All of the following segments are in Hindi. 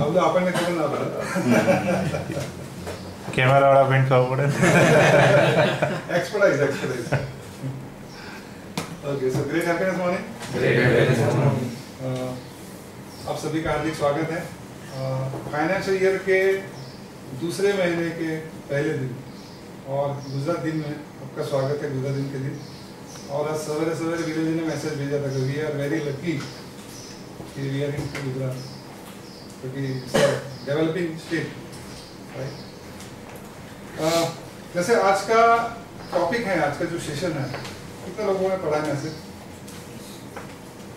आपलं आपण नाही करून आपलं कैमरा वाला पेंट खाओ पड़े expertise okay so great happiness morning आप सभी का हार्दिक स्वागत है फाइनेंशियल ईयर के दूसरे महीने के पहले दिन और गुजरात दिन में आपका स्वागत है। गुजरात दिन के दिन और आज सवेरे सवेरे वीडियो जी ने मैसेज भेजा था कि वी आर वेरी लकी कि वी आर इन गुजरात क्योंकि डेवलपिंग स्टेट राइट। जैसे आज का टॉपिक है, आज का जो सेशन है, कितने लोगों ने पढ़ा है मैसेज?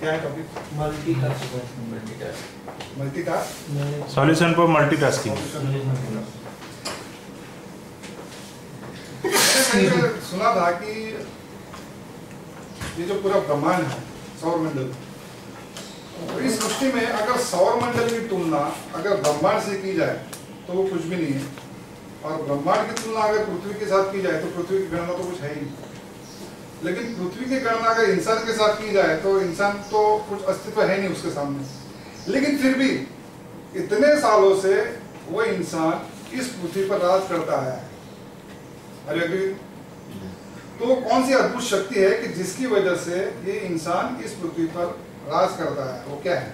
क्या है topic? Multitask solution for multitasking. सुना था कि ये जो पूरा ब्रह्मांड है, सौर मंडल, इस सृष्टि में अगर सौर मंडल की तुलना अगर ब्रह्मांड से की जाए तो वो कुछ भी नहीं है, और ब्रह्मांड की तुलना अगर पृथ्वी के साथ की जाए तो पृथ्वी की गणना तो कुछ है ही नहीं। लेकिन पृथ्वी की गणना अगर इंसान के साथ की जाए तो इंसान तो कुछ अस्तित्व है नहीं उसके सामने। लेकिन फिर भी इतने सालों से वो इंसान इस पृथ्वी पर राज करता है। अरे तो कौन सी अद्भुत शक्ति है कि जिसकी वजह से ये इंसान इस पृथ्वी पर राज करता है? वो क्या है?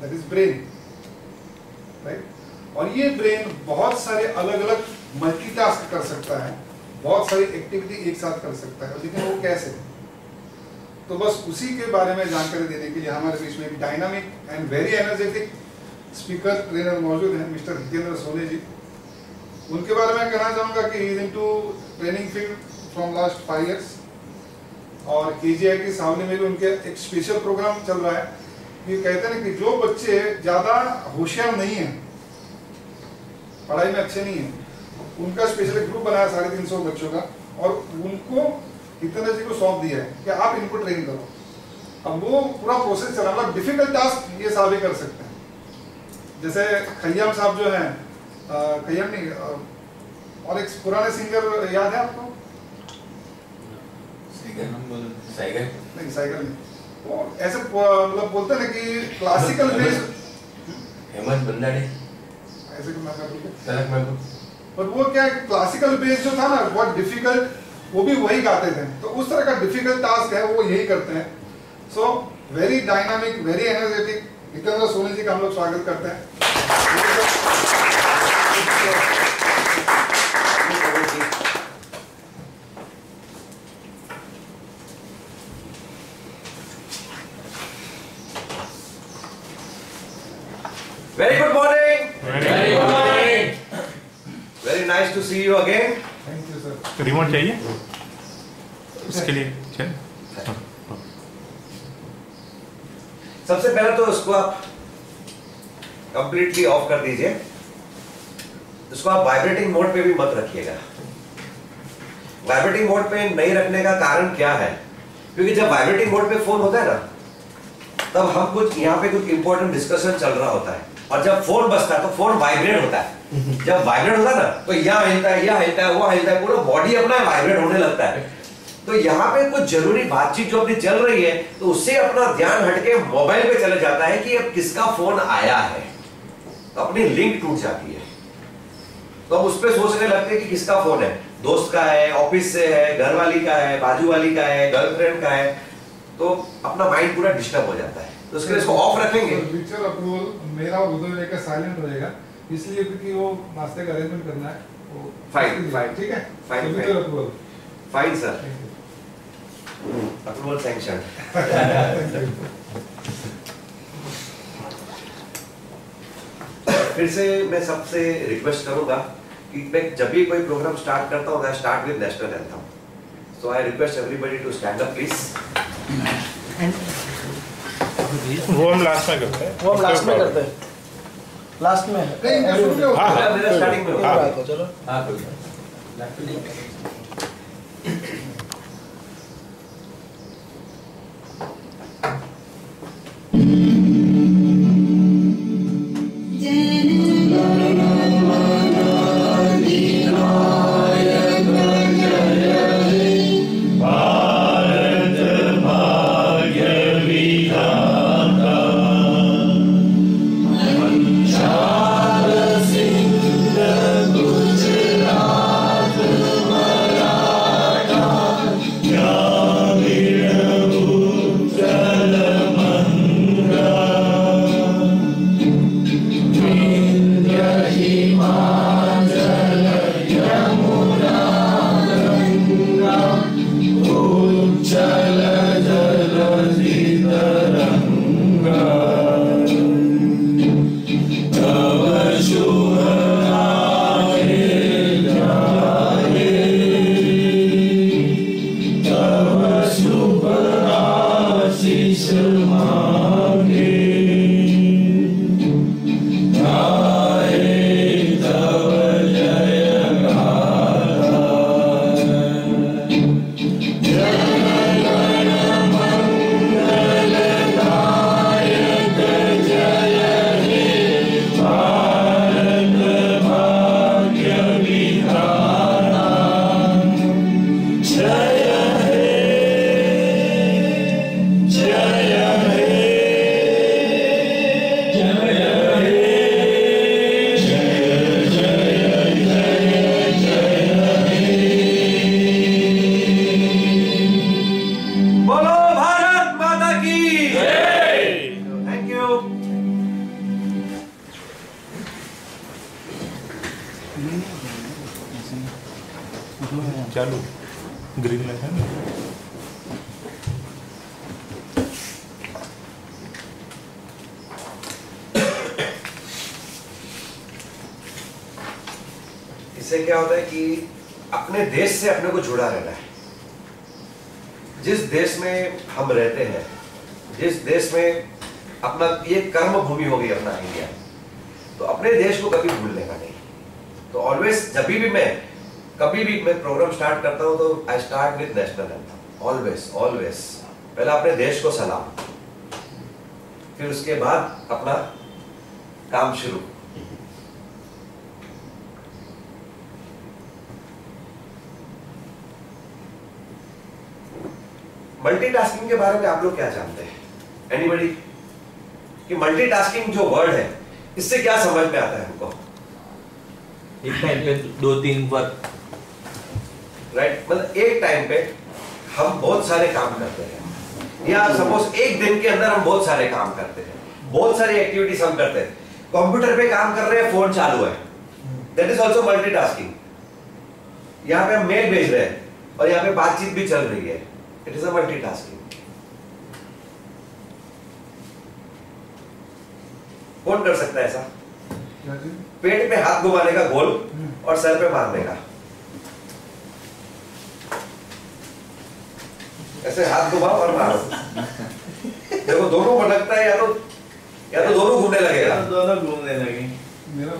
That is brain, right. और ये ब्रेन बहुत सारे अलग अलग मल्टीटास्क कर सकता है, बहुत सारी एक्टिविटी एक साथ कर सकता है, लेकिन वो कैसे? तो बस उसी के बारे में जानकारी देने के लिए हमारे बीच में एक dynamic and very energetic speaker trainer मौजूद हैं, मिस्टर हितेंद्र सोनी जी। उनके बारे में कहना चाहूँगा कि he is into training field from last 5 years, और KGIT सावली में भी उनके एक स्पेशल प्रोग्राम चल रहा है। ये कहते हैं कि जो बच्चे ज़्यादा होशियार नहीं हैं, पढ़ाई में अच्छे नहीं हैं, उनका स्पेशल ग्रुप बनाया 350 बच्चों का, और उनको हितेंद्र जी को सौंप दिया है कि आप इनको ट्रेन करो। अब वो पूरा प्रोसेस चला, मतलब डिफिकल्ट टास्क ये साहब कर सकते हैं। जैसे खय्याम साहब जो हैं, खय्याम नहीं, और एक पुराने सिंगर याद है आपको? साइगर नहीं, वो ऐसे मतलब बोलते हैं कि क्लासिकल बेस हेमंत भंडारी ऐसे को नाम तलक महबूब, पर वो क्या क्लासिकल बेस जो था ना बहुत डिफिकल्ट, वो भी वही गाते थे। तो उस तरह का डिफिकल्ट टास्क है, वो यही करते हैं। So very dynamic, very energetic Hitendra Soni ji का हम लोग स्वागत करते हैं। Very good morning. Very good morning. Very nice to see you again. Thank you sir. Remote चाहिए इसके लिए? चल। सबसे पहले तो इसको आप कंप्लीटली ऑफ कर दीजिए। इसको आप वाइब्रेटिंग मोड पे भी मत रखिएगा। वाइब्रेटिंग मोड पे नहीं रखने का कारण क्या है? क्योंकि जब वाइब्रेटिंग मोड पे फोन होता है ना, तब हम कुछ यहाँ पे कुछ इंपॉर्टेंट डिस्कशन चल रहा होता है, और जब फोन बजता है तो फोन वाइब्रेट होता है। जब वाइब्रेट होता है ना, तो यहाँ हिलता है, यहाँ हिलता है, वो हिलता है, पूरा बॉडी अपना वाइब्रेट होने लगता है। तो यहाँ पे कुछ जरूरी बातचीत जो अपनी चल रही है, तो उससे अपना ध्यान हटके मोबाइल पे चले जाता है कि अब किसका फोन आया है, तो अपनी लिंक टूट जाती है। तो हम उस पर सोचने लगते हैं कि किसका फोन है, दोस्त का है, ऑफिस से है, घर वाली का है, बाजू वाली का है, गर्लफ्रेंड का है, तो अपना माइंड पूरा डिस्टर्ब हो जाता है। तो उसके लिए इसको ऑफ रखेंगे। पिक्चर अप्रूवल मेरा और उदय का साइलेंट रहेगा, इसलिए क्योंकि वो नाश्ते का अरेंजमेंट करना है। फाइन, ठीक है, fine, picture approval. Fine sir, approval sanction. फिर से मैं सबसे रिक्वेस्ट करूंगा कि मैं जब भी कोई प्रोग्राम स्टार्ट करता हूँ, I start with national anthem. So I request everybody to stand up please. वो हम लास्ट में करते हैं। लास्ट में मेरा स्टार्टिंग में होगा। चलो भारत भाग्य विधाता चालू ग्रीन लाइट है ना। इससे क्या होता है कि अपने देश से अपने को जुड़ा रहना है। जिस देश में हम रहते हैं, जिस देश में अपना ये कर्म भूमि हो गई अपना इंडिया, तो अपने देश को कभी भूलने का नहीं। तो ऑलवेज जब भी मैं कभी भी मैं प्रोग्राम स्टार्ट करता हूं तो आई start with national anthem. Always always पहले अपने देश को सलाम, फिर उसके बाद अपना काम शुरू। मल्टीटास्किंग के बारे में आप लोग क्या जानते हैं? एनीबॉडी? कि मल्टीटास्किंग जो वर्ड है इससे क्या समझ में आता है हमको? एक टाइम पे 2-3 वर्क, राइट? मतलब एक टाइम पे हम बहुत सारे काम करते हैं, या सपोज एक दिन के अंदर हम बहुत सारे काम करते हैं, बहुत सारी एक्टिविटीज हम करते हैं। कंप्यूटर पे काम कर रहे हैं, फोन चालू है, दैट इज ऑल्सो मल्टीटास्किंग। यहाँ पे हम मेल भेज रहे हैं और यहाँ पे बातचीत भी चल रही है, इट इज अ मल्टीटास्किंग। कौन कर सकता है ऐसा? पेट पे हाथ घुमाने का गोल और सर पे मारने का, ऐसे हाथ घुमाओ और मारो। देखो दोनों भटकता है, या तो दोनों घूमने लगेगा। दोनों घूमने लगे। मेरा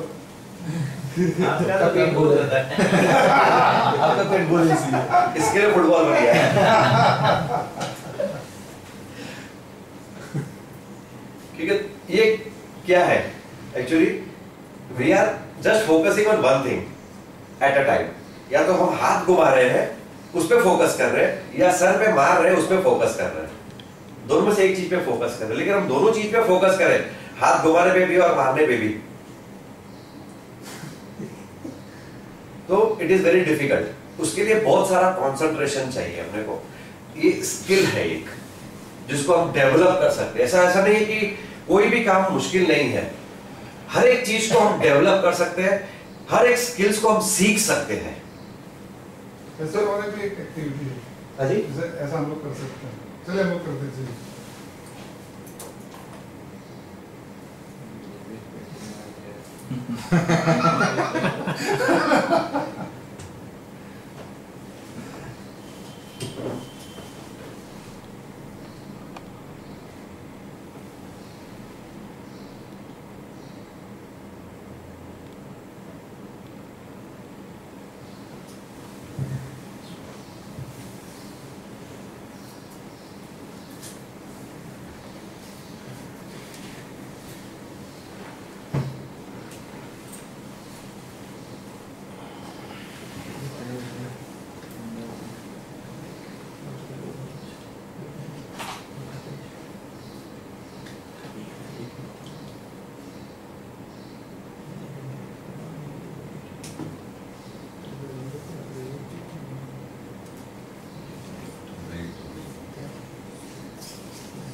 आपका तो पेट बहुत होता है। आपका पेट बहुत इसलिए। इसके लिए फुटबॉल बढ़िया है। क्योंकि ये क्या है actually, we are just focusing on one thing at a time. या तो हम हाथ घुमा रहे हैं उस पे फोकस कर रहे हैं, या सर पे मार रहे हैं उस पे फोकस कर रहे हैं। दोनों में से एक चीज पे फोकस कर रहे हैं, लेकिन हम दोनों चीज पे फोकस करें, हाथ घुमाने पे भी और मारने पे भी, तो इट इज वेरी डिफिकल्ट। उसके लिए बहुत सारा कंसंट्रेशन चाहिए अपने को। ये स्किल है एक जिसको हम डेवलप कर सकते हैं। ऐसा नहीं है कि कोई भी काम मुश्किल नहीं है, हर एक चीज को हम डेवलप कर सकते हैं, हर एक स्किल्स को हम सीख सकते हैं। ऐसे और भी एक एक्टिविटी है। हाँ जी, ऐसा हम लोग कर सकते हैं। चलिए हम लोग करते हैं। चलिए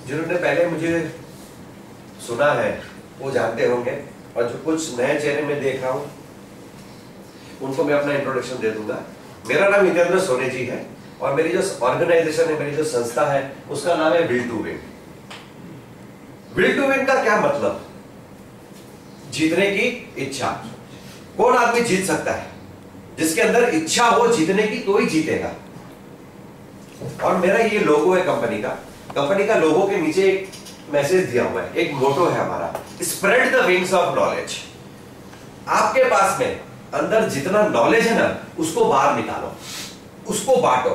जिन्होंने पहले मुझे सुना है वो जानते होंगे, और जो कुछ नए चेहरे में देख रहा हूं उनको मैं अपना इंट्रोडक्शन दे दूंगा। मेरा नाम हितेंद्र सोनी जी है और मेरी जो ऑर्गेनाइजेशन है, मेरी जो संस्था है, उसका नाम है will to win. Will to win का क्या मतलब? जीतने की इच्छा। कौन आदमी जीत सकता है? जिसके अंदर इच्छा हो जीतने की, तो ही जीतेगा। और मेरा ये लोगो है कंपनी का। कंपनी का लोगो के नीचे एक मैसेज दिया हुआ है, एक मोटो है हमारा, spread the wings of knowledge. आपके पास में अंदर जितना नॉलेज है ना, उसको बाहर निकालो, उसको बांटो।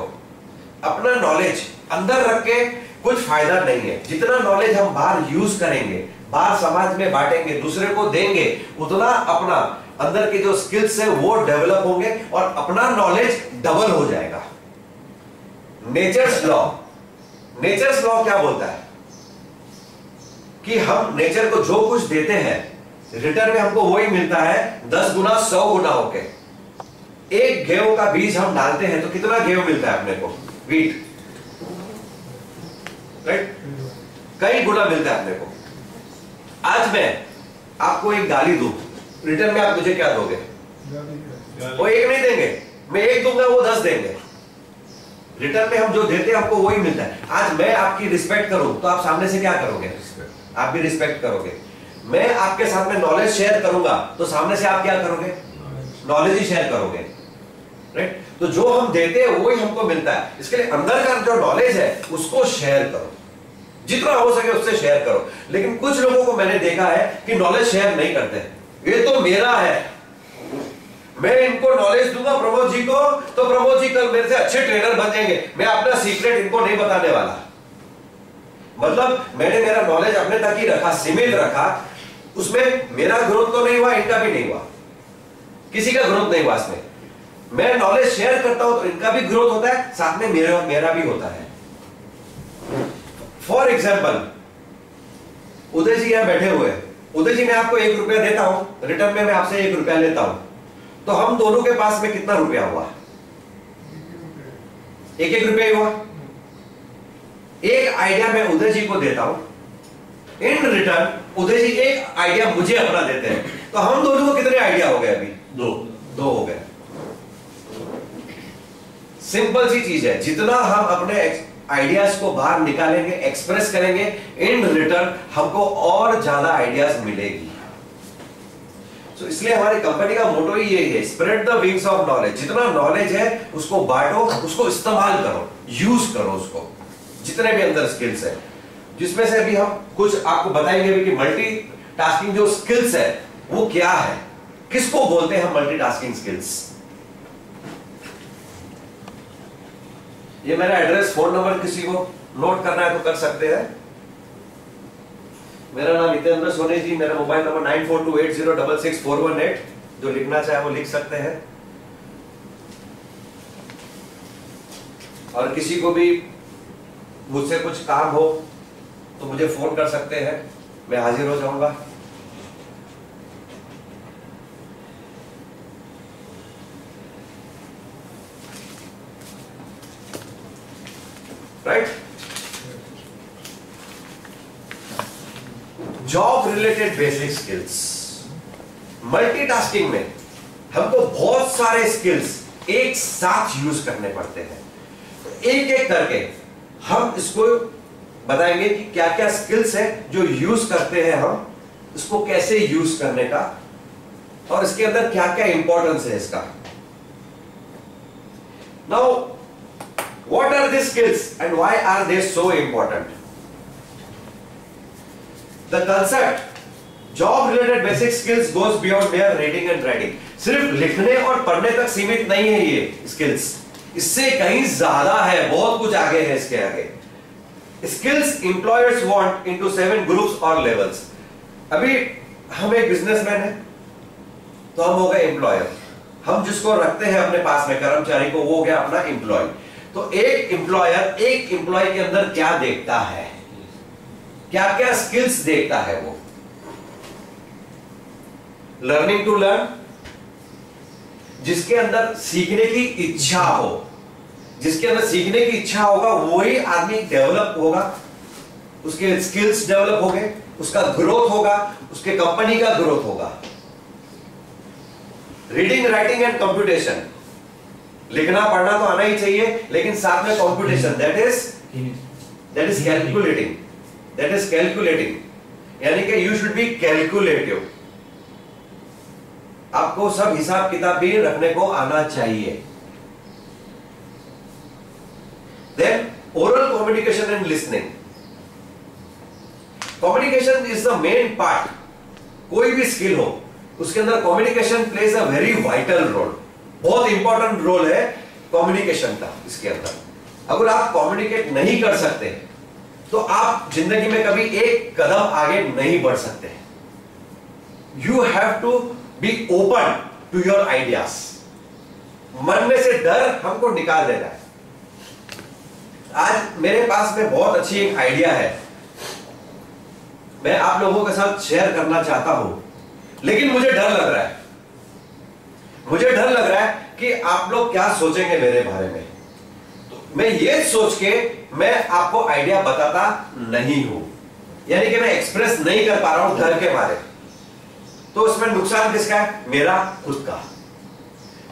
अपना नॉलेज अंदर रख के कुछ फायदा नहीं है। जितना नॉलेज हम बाहर यूज करेंगे, बाहर समाज में बांटेंगे, दूसरे को देंगे, उतना अपना अंदर के जो स्किल्स है वो डेवलप होंगे और अपना नॉलेज डबल हो जाएगा। नेचर्स लॉ, नेचर्स लॉ क्या बोलता है कि हम नेचर को जो कुछ देते हैं रिटर्न में हमको वही मिलता है 10 गुना 100 गुना होके। एक गेहूं का बीज हम डालते हैं तो कितना गेहूं मिलता है अपने को? Wheat, right? कई गुना मिलता है अपने को। आज मैं आपको एक गाली दूं, रिटर्न में आप मुझे क्या दोगे? वो एक नहीं देंगे, मैं 1 दूंगा, वो 10 देंगे। रिटर्न में हम जो देते हैं हमको वही मिलता है। आज मैं आपकी रिस्पेक्ट करूं तो आप सामने से क्या करोगे? आप भी रिस्पेक्ट करोगे। मैं आपके साथ में नॉलेज शेयर करूंगा तो सामने से आप क्या करोगे? नॉलेज ही शेयर करोगे, राइट? तो जो हम देते हैं वही हमको मिलता है। इसके लिए अंदर का जो नॉलेज है उसको शेयर करो, जितना हो सके उससे शेयर करो। लेकिन कुछ लोगों को मैंने देखा है कि नॉलेज शेयर नहीं करते। ये तो मेरा है, मैं इनको नॉलेज दूंगा प्रमोद जी को, तो प्रमोद जी कल मेरे से अच्छे ट्रेनर बन जाएंगे। मैं अपना सीक्रेट इनको नहीं बताने वाला। मतलब मैंने मेरा नॉलेज अपने तक ही रखा, सीमित रखा। उसमें मेरा ग्रोथ तो नहीं हुआ, इनका भी नहीं हुआ, किसी का ग्रोथ नहीं हुआ इसमें। मैं नॉलेज शेयर करता हूं तो इनका भी ग्रोथ होता है, साथ में मेरा भी होता है। फॉर एग्जाम्पल, उदय जी यहां बैठे हुए हैं। उदय जी, मैं आपको 1 रुपया देता हूं, रिटर्न में मैं आपसे 1 रुपया लेता हूं, तो हम दोनों के पास में कितना रुपया हुआ? 1-1 रुपया ही हुआ। एक आइडिया मैं उदय जी को देता हूं, इन रिटर्न उदय जी एक आइडिया मुझे अपना देते हैं, तो हम दोनों को कितने आइडिया हो गए? अभी 2 हो गए। सिंपल सी चीज है, जितना हम अपने आइडियाज को बाहर निकालेंगे, एक्सप्रेस करेंगे, इन रिटर्न हमको और ज्यादा आइडियाज मिलेगी। तो इसलिए हमारी कंपनी का मोटो ही यही है, spread the wings of knowledge. जितना नॉलेज है उसको बांटो, उसको इस्तेमाल करो, यूज करो उसको, जितने भी अंदर स्किल्स है। जिसमें से अभी हम कुछ आपको बताएंगे भी कि मल्टीटास्किंग जो स्किल्स है वो क्या है, किसको बोलते हैं हम मल्टीटास्किंग स्किल्स। ये मेरा एड्रेस, फोन नंबर, किसी को नोट करना है तो कर सकते हैं। मेरा नाम हितेंद्र सोनी जी, मेरा मोबाइल नंबर 9428066418। जो लिखना चाहे वो लिख सकते हैं। और किसी को भी मुझसे कुछ काम हो तो मुझे फोन कर सकते हैं, मैं हाजिर हो जाऊंगा। Right? Job related basic skills. Multitasking में हमको बहुत सारे स्किल्स एक साथ यूज करने पड़ते हैं। एक एक करके हम इसको बताएंगे कि क्या क्या स्किल्स है जो यूज करते हैं हम, इसको कैसे यूज करने का, और इसके अंदर क्या क्या इंपॉर्टेंस है इसका। Now what are these skills and why are they so important? The concept job related basic skills goes beyond mere reading and writing. सिर्फ लिखने और पढ़ने तक सीमित नहीं है ये स्किल्स, इससे कहीं ज्यादा है, बहुत कुछ आगे है इसके आगे। Skills employers want into 7 groups और लेवल्स। अभी हम एक बिजनेसमैन है तो हम हो गए एम्प्लॉयर, हम जिसको रखते हैं अपने पास में कर्मचारी को, वो हो गया अपना एम्प्लॉय। तो एक एम्प्लॉयर एक एम्प्लॉय के अंदर क्या देखता है, क्या क्या स्किल्स देखता है वो? लर्निंग टू लर्न, जिसके अंदर सीखने की इच्छा हो, जिसके अंदर सीखने की इच्छा होगा वही आदमी डेवलप होगा, उसके स्किल्स डेवलप होंगे, उसका ग्रोथ होगा, उसके कंपनी का ग्रोथ होगा। रीडिंग, राइटिंग एंड कंप्यूटेशन, लिखना पढ़ना तो आना ही चाहिए, लेकिन साथ में कंप्यूटेशन, दैट इज कैलकुलेटिंग, यानी कि यू शुड बी कैलकुलेटिव। आपको सब हिसाब किताब भी रखने को आना चाहिए। Then oral communication and listening. Communication is the main part. कोई भी स्किल हो उसके अंदर communication plays a very vital role, बहुत इंपॉर्टेंट रोल है कम्युनिकेशन का इसके अंदर। अगर आप कम्युनिकेट नहीं कर सकते तो आप जिंदगी में कभी एक कदम आगे नहीं बढ़ सकते। You have to be open to your ideas. मन में से डर हमको निकाल देना है। आज मेरे पास में बहुत अच्छी एक आइडिया है, मैं आप लोगों के साथ शेयर करना चाहता हूं, लेकिन मुझे डर लग रहा है। मुझे डर लग रहा है कि आप लोग क्या सोचेंगे मेरे बारे में। तो मैं ये सोच के मैं आपको आइडिया बताता नहीं हूं, यानी कि मैं एक्सप्रेस नहीं कर पा रहा हूं डर के मारे। तो उसमें नुकसान किसका है? मेरा खुद का।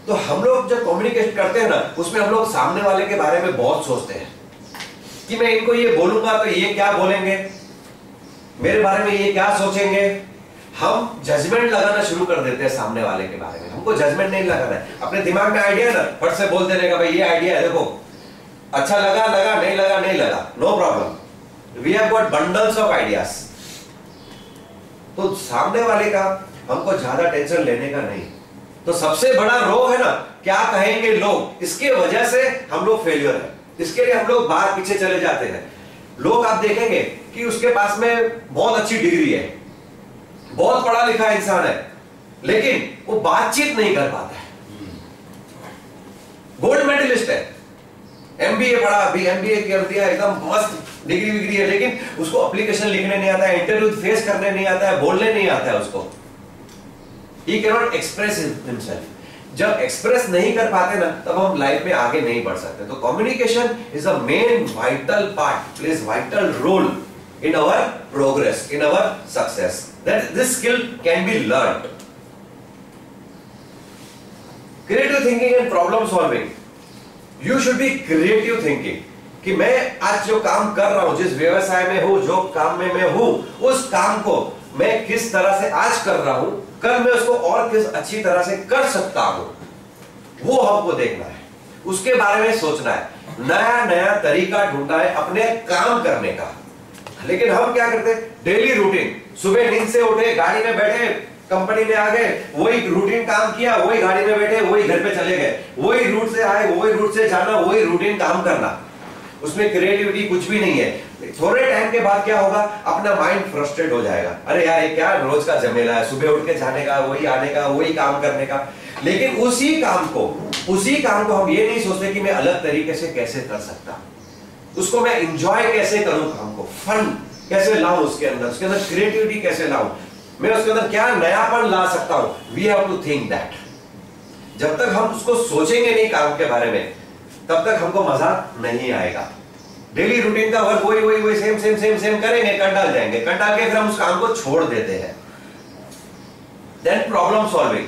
तो हम लोग जब कम्युनिकेट करते हैं ना, उसमें हम लोग सामने वाले के बारे में बहुत सोचते हैं कि मैं इनको ये बोलूंगा तो ये क्या बोलेंगे, मेरे बारे में ये क्या सोचेंगे। हम जजमेंट लगाना शुरू कर देते हैं सामने वाले के बारे में। हमको जजमेंट नहीं लगाना है, अपने दिमाग में आइडिया है ना, फट से बोल देने का भाई ये आइडिया है, देखो अच्छा लगा लगा, नहीं लगा नहीं लगा, no problem, we have got bundles of ideas. तो सामने वाले का हमको ज्यादा टेंशन लेने का नहीं। तो सबसे बड़ा रोग है ना, क्या कहेंगे लोग, इसके वजह से हम लोग फेलियर है, इसके लिए हम लोग बाहर पीछे चले जाते हैं। लोग आप देखेंगे कि उसके पास में बहुत अच्छी डिग्री है, बहुत पढ़ा लिखा इंसान है, लेकिन वो बातचीत नहीं कर पाता है। गोल्ड मेडलिस्ट है, एमबीए पढ़ा, अभी एमबीए कर दिया, एकदम मस्त डिग्री विग्री है, लेकिन उसको एप्लीकेशन लिखने नहीं आता है, इंटरव्यू फेस करने नहीं आता है, बोलने नहीं आता है उसको। He cannot express himself. जब एक्सप्रेस नहीं कर पाते ना, तब हम लाइफ में आगे नहीं बढ़ सकते। तो communication is a main vital part, plays vital role in our progress, in our success. That this skill can be learned. Creative thinking and problem solving, you should be creative thinking कि मैं आज जो काम कर रहा हूं, जिस व्यवसाय में हूं, जो काम में मैं हूं, उस काम को मैं किस तरह से आज कर रहा हूं, कल मैं उसको और किस अच्छी तरह से कर सकता हूं, वो हमको देखना है, उसके बारे में सोचना है, नया नया तरीका ढूंढना है अपने काम करने का। लेकिन हम क्या करते हैं, डेली रूटीन, सुबह नींद से उठे, गाड़ी में बैठे, कंपनी में आ गए, वही रूटीन काम किया, वही गाड़ी में बैठे, वही घर पे चले गए, वही रूट से आए, वही रूट से जाना, वही रूटीन काम करना, उसमें क्रिएटिविटी कुछ भी नहीं है। थोड़े टाइम के बाद क्या होगा, अपना माइंड फ्रस्ट्रेट हो जाएगा, अरे यार ये क्या रोज का झमेला है, सुबह उठ के जाने का, वही आने का, वही काम करने का। लेकिन उसी काम को हम ये नहीं सोचते कि मैं अलग तरीके से कैसे कर सकता, उसको मैं एंजॉय कैसे करूं, काम को फन कैसे लाऊं, उसके अंदर क्रिएटिविटी कैसे लाऊं, मैं उसके अंदर क्या नयापन ला सकता हूं। We have to think that. जब तक हम उसको सोचेंगे नहीं काम के बारे में, तब तक हमको मजा नहीं आएगा। डेली रूटीन का वर्क वही सेम करेंगे, कर डाल जाएंगे, कर डाल के फिर हम उस काम को छोड़ देते हैं। Then problem solving,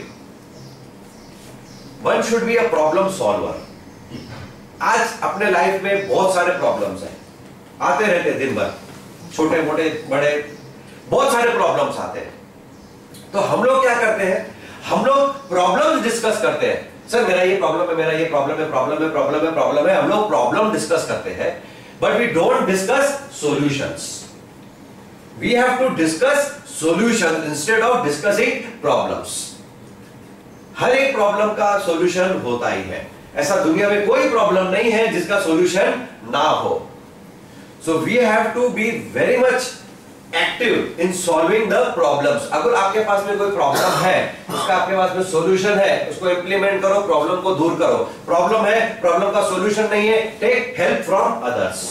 one should be a problem solver. आज अपने लाइफ में बहुत सारे प्रॉब्लम्स हैं, आते रहते दिन भर, छोटे मोटे बड़े बहुत सारे प्रॉब्लम्स आते हैं। तो हम लोग क्या करते हैं, हम लोग प्रॉब्लम्स डिस्कस करते हैं। सर मेरा ये प्रॉब्लम है, मेरा ये प्रॉब्लम है, हम लोग प्रॉब्लम डिस्कस करते हैं, but we don't discuss solutions. We have to discuss solutions instead of discussing problems. हर एक प्रॉब्लम का सॉल्यूशन होता ही है, ऐसा दुनिया में कोई प्रॉब्लम नहीं है जिसका सॉल्यूशन ना हो। So we have to be very much active in solving the problems. अगर आपके पास में कोई प्रॉब्लम है, उसका आपके पास में सॉल्यूशन है, उसको इंप्लीमेंट करो, प्रॉब्लम को दूर करो। प्रॉब्लम है, प्रॉब्लम का सॉल्यूशन नहीं है, टेक हेल्प फ्रॉम अदर्स।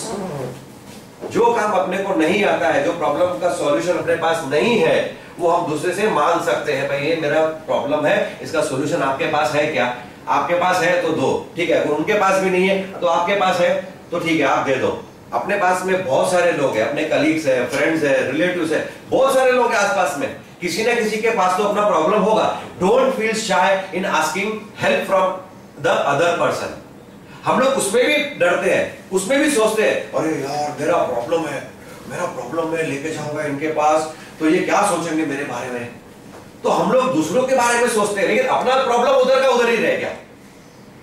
जो काम अपने को नहीं आता है, जो प्रॉब्लम का सॉल्यूशन अपने पास नहीं है, वो हम दूसरे से मांग सकते हैं, भाई ये मेरा प्रॉब्लम है, इसका सॉल्यूशन आपके पास है क्या? आपके पास है तो दो, ठीक है। अगर उनके पास भी नहीं है तो आपके पास है तो ठीक है, आप दे दो। अपने पास में बहुत सारे लोग हैं, अपने कलीग्स हैं, फ्रेंड्स हैं, रिलेटिव्स हैं, बहुत सारे लोग हैं आसपास में, किसी ना किसी के पास तो अपना प्रॉब्लम होगा। Don't feel shy in asking help from the other person. हम लोग उसमें भी डरते हैं, उसमें भी सोचते हैं, अरे यार मेरा प्रॉब्लम है, लेके जाऊंगा इनके पास तो ये क्या सोचेंगे मेरे बारे में। तो हम लोग दूसरों के बारे में सोचते हैं, लेकिन अपना प्रॉब्लम उधर का उधर ही रह गया,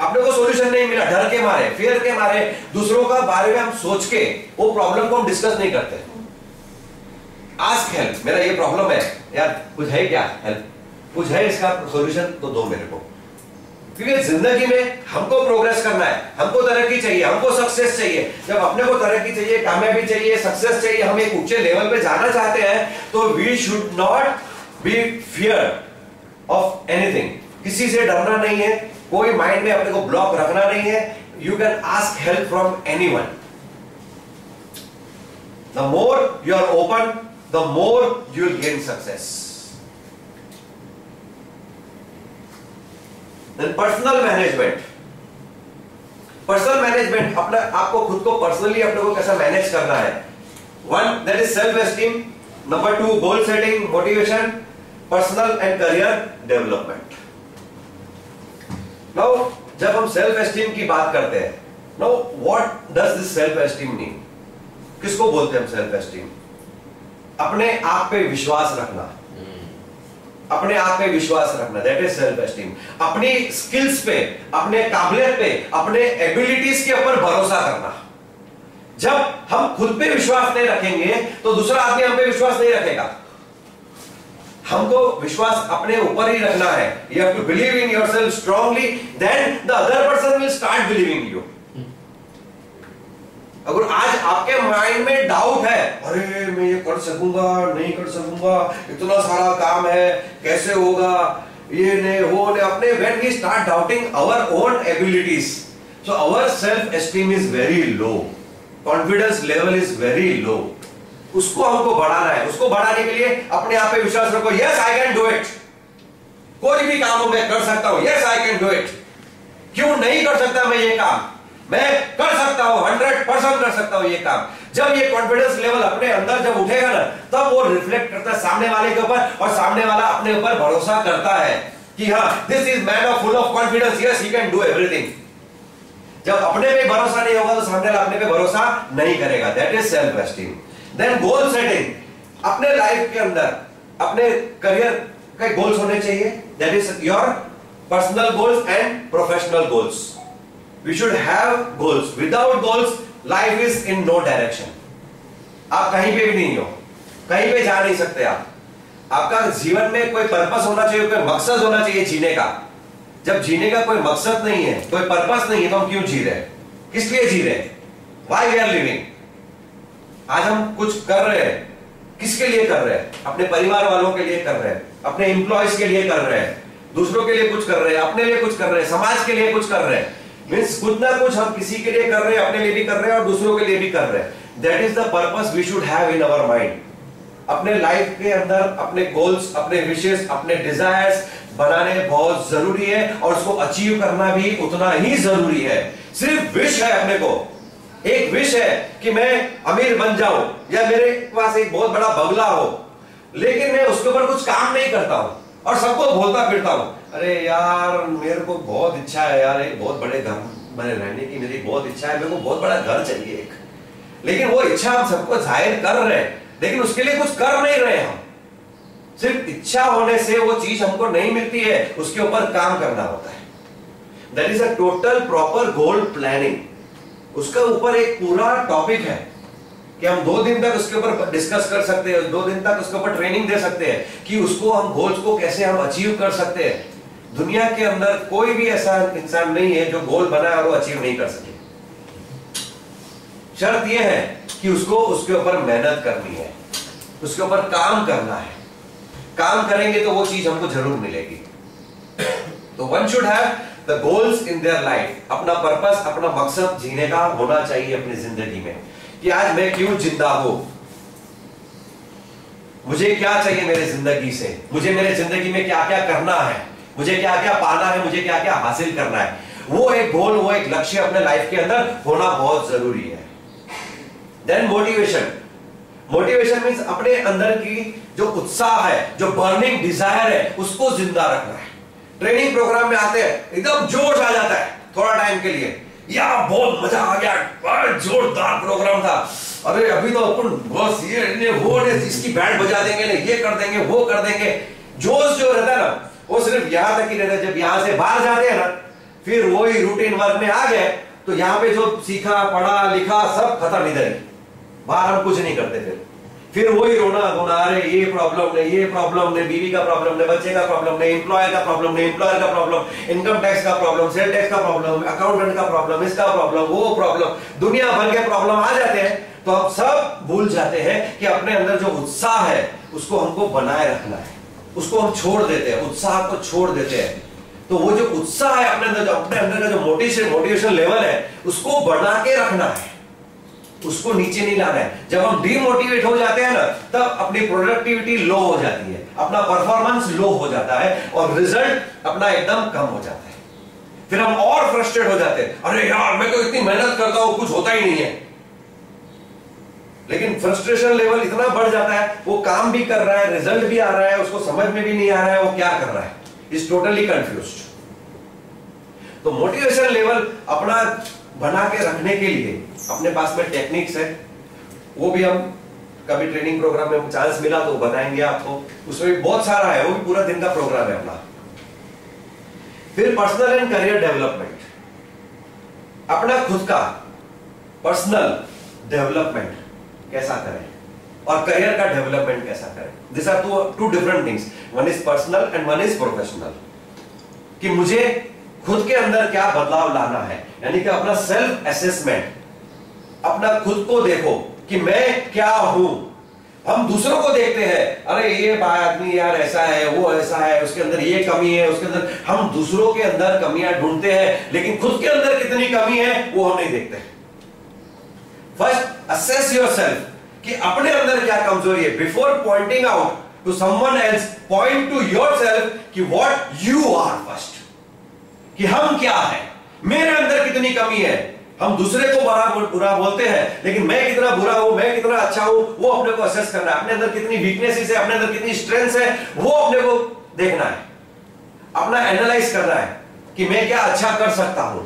अपने को सॉल्यूशन नहीं मिला। डर के मारे, फियर के मारे, दूसरों का बारे में हम सोच के वो प्रॉब्लम को हम डिस्कस नहीं करते। आस्क हेल्प, मेरा ये प्रॉब्लम है यार, कुछ है क्या हेल्प, कुछ है इसका सॉल्यूशन तो दो मेरे को। क्योंकि जिंदगी में हमको प्रोग्रेस करना है, हमको तरक्की चाहिए, हमको सक्सेस चाहिए। जब अपने को तरक्की चाहिए, कामयाबी चाहिए, सक्सेस चाहिए, हम एक ऊंचे लेवल पे जाना चाहते हैं, तो we should not be fear of anything. किसी से डरना नहीं है, कोई माइंड में अपने को ब्लॉक रखना नहीं है। You can ask help from anyone. The more you are open, the more you will gain success. Then personal management. Personal management, अपने आपको खुद को पर्सनली अपने को कैसा मैनेज करना है। One, that is self esteem. Number two, goal setting, motivation, personal and career development. Now जब हम सेल्फ एस्टीम की बात करते हैं, now what does this self esteem mean? किसको बोलते हैं हम सेल्फ एस्टीम? अपने आप पे विश्वास रखना, अपने आप पे विश्वास रखना, दैट इज सेल्फ एस्टीम। अपनी स्किल्स पे, अपने काबिलियत पे, अपने एबिलिटीज के ऊपर भरोसा करना। जब हम खुद पे विश्वास नहीं रखेंगे तो दूसरा आदमी हम पे विश्वास नहीं रखेगा। हमको विश्वास अपने ऊपर ही रखना है। You have to believe in yourself strongly, then the other person will start believing you. अगर आज आपके माइंड में डाउट है, अरे मैं ये कर सकूंगा नहीं कर सकूंगा, इतना सारा काम है, कैसे होगा, ये नहीं वो नहीं, अपने when we start doubting our own abilities, so our self esteem is very low, confidence level is very low। उसको हमको बढ़ाना है। उसको बढ़ाने के लिए अपने आप पे विश्वास रखो, yes I can do it. कोई भी काम हो मैं कर सकता हूं, yes I can do it. क्यों नहीं कर सकता मैं ये काम? मैं कर सकता हूं, 100% कर सकता हूं ये काम। जब ये कॉन्फिडेंस लेवल अपने अंदर जब उठेगा ना, तब वो रिफ्लेक्ट करता है सामने वाले के ऊपर, और सामने वाला अपने ऊपर भरोसा करता है कि हाँ this is man of full of confidence, yes he can do everything. जब अपने पे भरोसा नहीं होगा तो सामने वाला अपने पे भरोसा नहीं करेगा, that is self esteem. Then goal setting, अपने लाइफ के अंदर अपने करियर के गोल्स होने चाहिए, that is your personal goals and professional goals. We should have goals. Without goals, life is in no direction. आप कहीं पे भी नहीं हो, कहीं पे जा नहीं सकते आप। आपका जीवन में कोई पर्पस होना चाहिए, कोई मकसद होना चाहिए जीने का। जब जीने का कोई मकसद नहीं है, कोई पर्पस नहीं है, तो हम क्यों जी रहे हैं? किस लिए जी रहे हैं? Why we are living? आज हम कुछ कर रहे हैं, किसके लिए कर रहे हैं? अपने परिवार वालों के लिए कर रहे हैं, अपने एम्प्लॉयज के लिए कर रहे हैं, दूसरों के लिए कुछ कर रहे हैं, अपने लिए कुछ कर रहे हैं, समाज के लिए कुछ कर रहे हैं। मीन्स कुछ ना कुछ हम किसी के लिए कर रहे हैं, अपने लिए भी कर रहे हैं और दूसरों के लिए भी कर रहे हैं। That is the purpose we should have in our mind. अपने लाइफ के अंदर अपने गोल्स, अपने विशेस, अपने डिजायर्स बनाने बहुत जरूरी है, और उसको अचीव करना भी उतना ही जरूरी है। सिर्फ विश है, अपने को एक विश है कि मैं अमीर बन जाऊं, या मेरे पास एक बहुत बड़ा बंगला हो, लेकिन मैं उसके ऊपर कुछ काम नहीं करता हूं और सबको बोलता फिरता हूं, अरे यार मेरे को बहुत इच्छा है यार, एक बहुत बड़े घर में रहने की मेरी बहुत इच्छा है, मेरे को बहुत बड़ा घर चाहिए एक। लेकिन वो इच्छा हम सबको जाहिर कर रहे हैं, लेकिन उसके लिए कुछ कर नहीं रहे हम। सिर्फ इच्छा होने से वो चीज हमको नहीं मिलती है, उसके ऊपर काम करना होता है। That is a total proper goal planning. उसका ऊपर एक पूरा टॉपिक है कि हम 2 दिन तक उसके ऊपर डिस्कस कर सकते हैं, 2 दिन तक उसके ऊपर ट्रेनिंग दे सकते हैं कि उसको हम गोल्स को कैसे हम अचीव कर सकते हैं। दुनिया के अंदर कोई भी ऐसा इंसान नहीं है जो गोल बनाए और वो अचीव नहीं कर सके। शर्त यह है कि उसको उसके ऊपर मेहनत करनी है, उसके ऊपर काम करना है। काम करेंगे तो वो चीज हमको जरूर मिलेगी। तो one should have the goals in their life. अपना पर्पस, अपना मकसद जीने का होना चाहिए अपनी जिंदगी में, कि आज मैं क्यों जिंदा हूं, मुझे क्या चाहिए मेरे जिंदगी से, मुझे मेरे जिंदगी में क्या क्या करना है, मुझे क्या क्या पाना है, मुझे क्या क्या हासिल करना है। वो एक गोल, वो एक लक्ष्य अपने लाइफ के अंदर होना बहुत जरूरी है। Then motivation. मोटिवेशन मींस अपने अंदर की जो उत्साह है, जो बर्निंग डिजायर है, उसको जिंदा रखना है। ट्रेनिंग प्रोग्राम में आते हैं, एकदम जोश आ जाता है थोड़ा टाइम के लिए, या बहुत मजा आ गया, जोरदार प्रोग्राम था, अरे अभी तो अपन बस ये वो इसकी बैंड बजा देंगे, ये कर देंगे, वो कर देंगे। जोश जो रहता है ना, वो सिर्फ यहां तक ही रहता है। जब यहां से बाहर जाते हैं ना, फिर वही रूटीन वर्क में आ गए तो यहां पे जो सीखा, पढ़ा, लिखा सब खत्म इधर ही, बाहर हम कुछ नहीं करते। फिर वही रोना धोना, अरे ये प्रॉब्लम नहीं, ये प्रॉब्लम नहीं, बीवी का प्रॉब्लम नहीं, बच्चे का प्रॉब्लम नहीं, एम्प्लॉयर का प्रॉब्लम नहीं, एम्प्लॉयर का प्रॉब्लम, इनकम टैक्स का प्रॉब्लम, सेल टैक्स का प्रॉब्लम, अकाउंटेंट का प्रॉब्लम, इसका प्रॉब्लम, वो प्रॉब्लम, दुनिया भर के प्रॉब्लम आ जाते हैं। तो हम सब भूल जाते हैं कि अपने अंदर जो उत्साह है उसको हमको बनाए रखना है, उसको हम छोड़ देते हैं, उत्साह को छोड़ देते हैं। तो वो जो उत्साह है अपने अंदर, जो अपने अंदर का जो मोटिवेशन लेवल है, उसको बढ़ा के रखना है, उसको नीचे नहीं लाना है। जब हम डीमोटिवेट हो जाते हैं ना, तब अपनी प्रोडक्टिविटी लो हो जाती है, अपना परफॉर्मेंस लो हो जाता है और रिजल्ट अपना एकदम कम हो जाता है। फिर हम और फ्रस्ट्रेट हो जाते हैं, अरे यार मैं तो इतनी मेहनत करता हूं, कुछ होता ही नहीं है। लेकिन फ्रस्ट्रेशन लेवल इतना बढ़ जाता है, वो काम भी कर रहा है, रिजल्ट भी आ रहा है, उसको समझ में भी नहीं आ रहा है वो क्या कर रहा है, इज टोटली कंफ्यूज्ड। तो मोटिवेशन लेवल अपना बना के रखने के लिए अपने पास में टेक्निक्स है, वो भी हम कभी ट्रेनिंग प्रोग्राम में चांस मिला तो बताएंगे आपको, उसमें भी बहुत सारा है, वो भी पूरा दिन का प्रोग्राम है अपना। फिर पर्सनल एंड करियर डेवलपमेंट, अपना खुद का पर्सनल डेवलपमेंट कैसा करें और करियर का डेवलपमेंट कैसा करें। This are two different things, one is personal and one is professional. कि मुझे खुद के अंदर क्या बदलाव लाना है, यानी कि अपना सेल्फ असेसमेंट, अपना खुद को देखो कि मैं क्या हूं। हम दूसरों को देखते हैं, अरे ये आदमी यार ऐसा है, वो ऐसा है, उसके अंदर ये कमी है, उसके अंदर, हम दूसरों के अंदर कमियां ढूंढते हैं, लेकिन खुद के अंदर कितनी कमी है वो हम नहीं देखते। फर्स्ट असेस योरसेल्फ कि अपने अंदर क्या कमजोरी है, before pointing out to someone else, point to yourself कि व्हाट यू आर फर्स्ट, कि हम क्या है, मेरे अंदर कितनी कमी है। हम दूसरे को बुरा बोलते हैं, लेकिन मैं कितना बुरा हूं, मैं कितना अच्छा हूं, वो अपने को असेस करना है। अपने अंदर कितनी वीकनेसेस है, अपने अंदर कितनी स्ट्रेंथ है, वो अपने को देखना है, अपना एनालाइज करना है कि मैं क्या अच्छा कर सकता हूं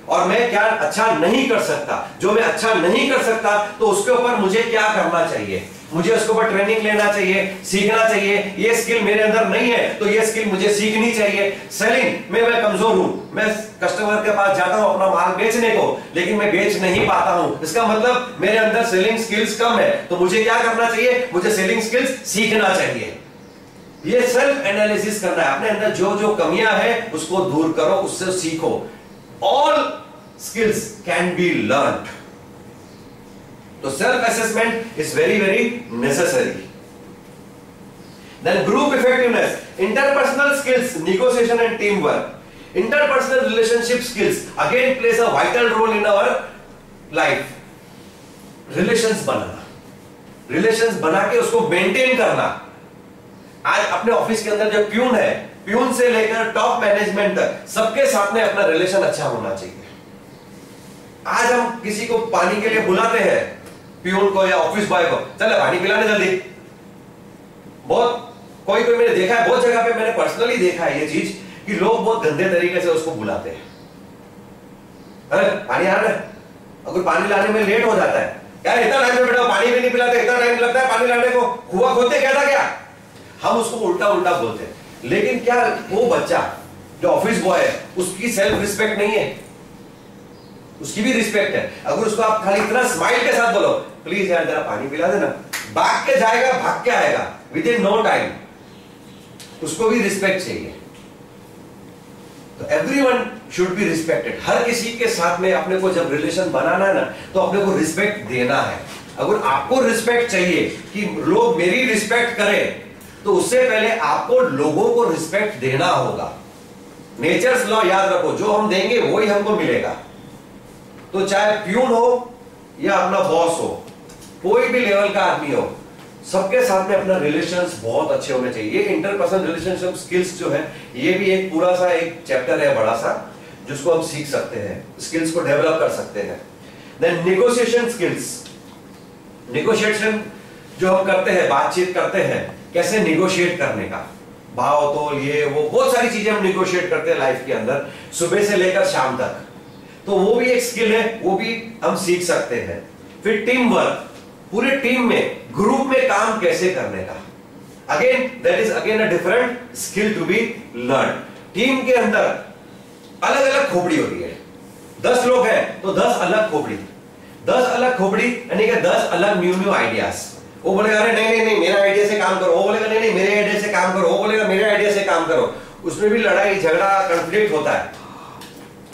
और मैं क्या अच्छा नहीं कर सकता। जो मैं अच्छा नहीं कर सकता तो उसके ऊपर मुझे क्या करना चाहिए, मुझे उसके ऊपर ट्रेनिंग लेना चाहिए, सीखना चाहिए। ये स्किल मेरे अंदर नहीं है तो ये स्किल मुझे सीखनी चाहिए। सेलिंग में मैं कमजोर हूं, मैं कस्टमर के पास जाता हूं अपना माल बेचने को, लेकिन मैं बेच नहीं पाता हूं, इसका मतलब मेरे अंदर सेलिंग स्किल्स कम है। तो मुझे क्या करना चाहिए, मुझे सेलिंग स्किल्स सीखना चाहिए। ये सेल्फ एनालिसिस करना है, अपने अंदर जो जो कमियां हैं उसको दूर करो, उससे सीखो। All skills can be learned. तो self assessment is very very necessary. Then group effectiveness, interpersonal skills, negotiation and team work. Interpersonal relationship skills again plays a vital role in our life. Relations बनाना, रिलेशंस बना के उसको मेंटेन करना। आज अपने ऑफिस के अंदर जो प्यून है, प्यून से लेकर टॉप मैनेजमेंट तक सबके साथ में अपना रिलेशन अच्छा होना चाहिए। आज हम किसी को पानी के लिए बुलाते हैं, प्यून को या ऑफिस बॉय को, चले पानी पिलाने जल्दी। बहुत कोई मैंने देखा है, बहुत जगह पे मैंने पर्सनली देखा है ये चीज कि लोग बहुत गंदे तरीके से उसको बुलाते हैं। अरे पानी आ रहा है, अगर पानी लाने में लेट हो जाता है, यार इतना टाइम में बेटा पानी भी नहीं पिलाते, इतना टाइम लगता है पानी लाने को, कुआं खोदते क्या था क्या। हम उसको उल्टा उल्टा बोलते हैं, लेकिन क्या वो बच्चा जो ऑफिस बॉय है उसकी सेल्फ रिस्पेक्ट नहीं है, उसकी भी रिस्पेक्ट है। अगर उसको आप खाली इतना स्माइल के साथ बोलो, प्लीज यार जरा पानी पिला देना, भाग के जाएगा, भाग के आएगा विद इन नो टाइम। उसको भी रिस्पेक्ट चाहिए। तो एवरीवन शुड बी रिस्पेक्टेड। हर किसी के साथ में अपने को जब रिलेशन बनाना है ना, तो अपने को रिस्पेक्ट देना है। अगर आपको रिस्पेक्ट चाहिए कि लोग मेरी रिस्पेक्ट करें, तो उससे पहले आपको लोगों को रिस्पेक्ट देना होगा। नेचर्स लॉ याद रखो, जो हम देंगे वही हमको मिलेगा। तो चाहे प्यून हो या अपना बॉस हो, कोई भी लेवल का आदमी हो, सबके साथ में अपना रिलेशंस बहुत अच्छे होने चाहिए। ये इंटरपर्सनल रिलेशनशिप स्किल्स जो है, ये भी एक पूरा सा एक चैप्टर है बड़ा सा, जिसको हम सीख सकते हैं, स्किल्स को डेवलप कर सकते हैं। देन नेगोशिएशन स्किल्स, नेगोशिएशन जो हम करते हैं, बातचीत करते हैं, कैसे नेगोशिएट करने का, भाव तोल, ये वो बहुत सारी चीजें हम नेगोशिएट करते हैं लाइफ के अंदर, सुबह से लेकर शाम तक। तो वो भी एक स्किल है, वो भी हम सीख सकते हैं। फिर टीम वर्क, पूरे टीम में, ग्रुप में काम कैसे करने का, again that is again a different skill to be learn. Team के अंदर अलग अलग खोपड़ी होती है, 10 लोग हैं तो 10 अलग खोपड़ी, 10 अलग खोपड़ी यानी कि 10 अलग न्यू आइडियाज। वो बोलेगा अरे नहीं नहीं नहीं मेरा आइडिया से काम करो, वो बोलेगा नहीं नहीं मेरे आइडिया से काम करो, वो बोलेगा मेरे आइडिया से काम करो। उसमें भी लड़ाई झगड़ा कॉन्फ्लिक्ट होता है